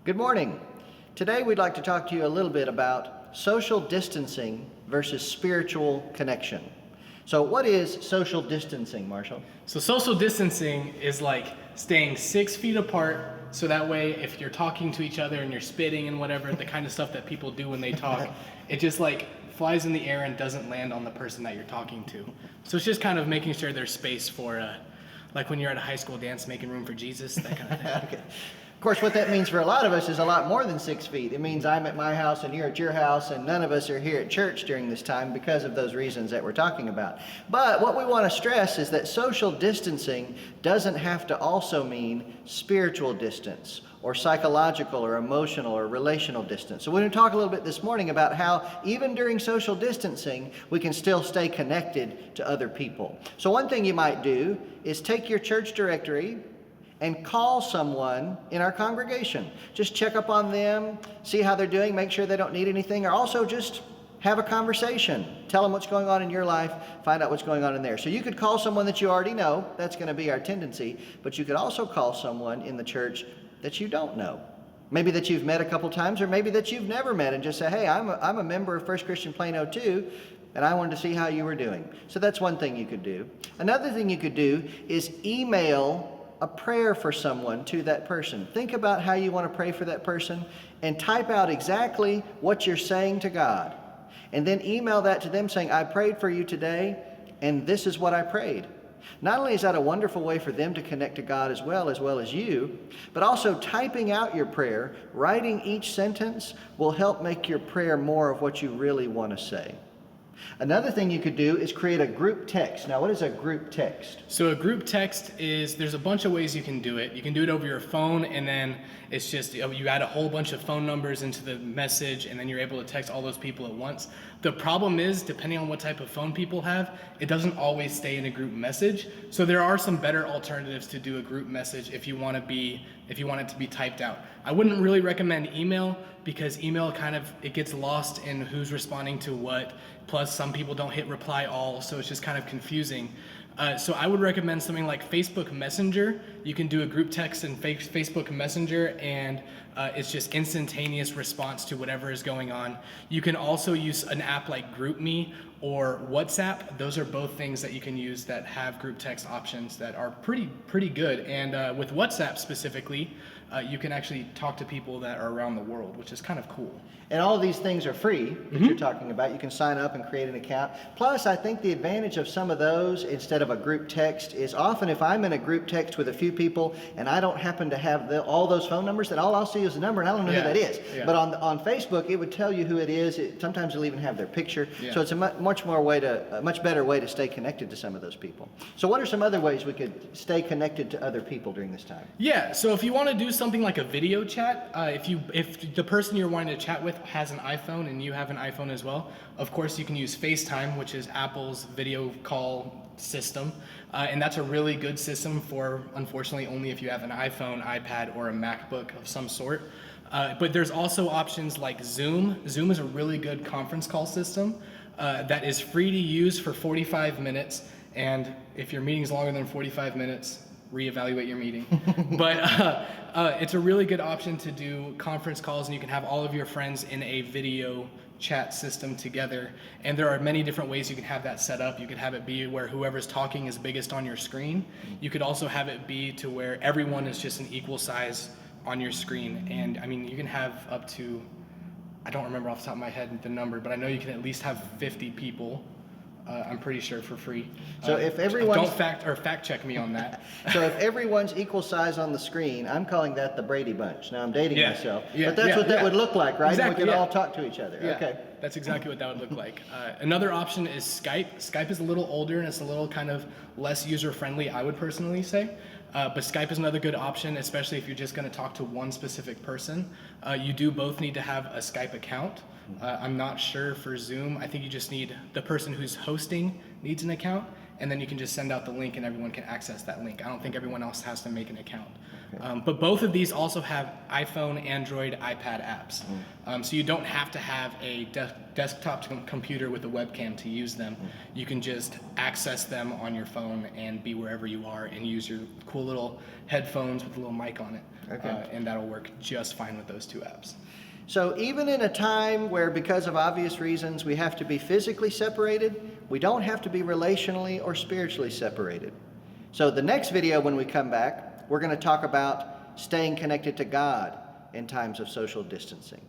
Good morning. Today we'd like to talk to you a little bit about social distancing versus spiritual connection. So what is social distancing, Marshall? So social distancing is like staying 6 feet apart, so that way if you're talking to each other and you're spitting and whatever, the kind of stuff that people do when they talk, it just like flies in the air and doesn't land on the person that you're talking to. So it's just kind of making sure there's space for, like when you're at a high school dance, making room for Jesus, that kind of thing. Okay. Of course, what that means for a lot of us is a lot more than 6 feet. It means I'm at my house and you're at your house, and none of us are here at church during this time because of those reasons that we're talking about. But what we want to stress is that social distancing doesn't have to also mean spiritual distance or psychological or emotional or relational distance. So we're going to talk a little bit this morning about how even during social distancing, we can still stay connected to other people. So one thing you might do is take your church directory and call someone in our congregation. Just check up on them, see how they're doing, make sure they don't need anything, or also just have a conversation. Tell them what's going on in your life, find out what's going on in there. So you could call someone that you already know, that's going to be our tendency, but you could also call someone in the church that you don't know. Maybe that you've met a couple times, or maybe that you've never met, and just say, hey, I'm a member of First Christian Plano too, and I wanted to see how you were doing. So that's one thing you could do. Another thing you could do is email a prayer for someone to that person. Think about how you want to pray for that person and type out exactly what you're saying to God. And then email that to them saying, I prayed for you today, and this is what I prayed. Not only is that a wonderful way for them to connect to God as well as you, but also typing out your prayer, writing each sentence will help make your prayer more of what you really want to say. Another thing you could do is create a group text. Now, what is a group text? So a group text is, there's a bunch of ways you can do it. You can do it over your phone, and then it's just, you add a whole bunch of phone numbers into the message, and then you're able to text all those people at once. The problem is, depending on what type of phone people have, it doesn't always stay in a group message. So there are some better alternatives to do a group message if you want it to be typed out. I wouldn't really recommend email, because email it gets lost in who's responding to what. Plus, some people don't hit reply all, so it's just kind of confusing. So I would recommend something like Facebook Messenger. You can do a group text in Facebook Messenger, and it's just instantaneous response to whatever is going on. You can also use an app like GroupMe or WhatsApp. Those are both things that you can use that have group text options that are pretty good. And with WhatsApp specifically, you can actually talk to people that are around the world, which is kind of cool. And all of these things are free that you're talking about. You can sign up and create an account. Plus, I think the advantage of some of those instead of a group text is often if I'm in a group text with a few people and I don't happen to have all those phone numbers, then all I'll see is the number and I don't know who that is. Yeah. But on Facebook, it would tell you who it is. Sometimes it'll even have their picture. Yeah. So it's a much better way to stay connected to some of those people. So what are some other ways we could stay connected to other people during this time? Yeah, so if you want to do something like a video chat, if the person you're wanting to chat with has an iPhone and you have an iPhone as well, of course you can use FaceTime, which is Apple's video call system, and that's a really good system for, unfortunately, only if you have an iPhone, iPad, or a MacBook of some sort. But there's also options like Zoom. Zoom is a really good conference call system that is free to use for 45 minutes, and if your meeting's longer than 45 minutes, reevaluate your meeting. But it's a really good option to do conference calls, and you can have all of your friends in a video chat system together. And there are many different ways you can have that set up. You could have it be where whoever's talking is biggest on your screen. You could also have it be to where everyone is just an equal size on your screen. And I mean, you can have up to, I don't remember off the top of my head the number, but I know you can at least have 50 people. I'm pretty sure for free. So if everyone's... Don't fact check me on that. So if everyone's equal size on the screen, I'm calling that the Brady Bunch. Now I'm dating myself, but that's what that would look like, right? Exactly, and we can all talk to each other. Yeah, okay. That's exactly what that would look like. Another option is Skype. Skype is a little older and it's a little kind of less user-friendly, I would personally say. But Skype is another good option, especially if you're just going to talk to one specific person. You do both need to have a Skype account. I'm not sure for Zoom. I think you just need, the person who's hosting needs an account, and then you can just send out the link and everyone can access that link. I don't think everyone else has to make an account. Okay. But both of these also have iPhone, Android, iPad apps. So you don't have to have a desktop computer with a webcam to use them. You can just access them on your phone and be wherever you are and use your cool little headphones with a little mic on it. Okay. And that'll work just fine with those two apps. So even in a time where, because of obvious reasons, we have to be physically separated, we don't have to be relationally or spiritually separated. So the next video, when we come back, we're going to talk about staying connected to God in times of social distancing.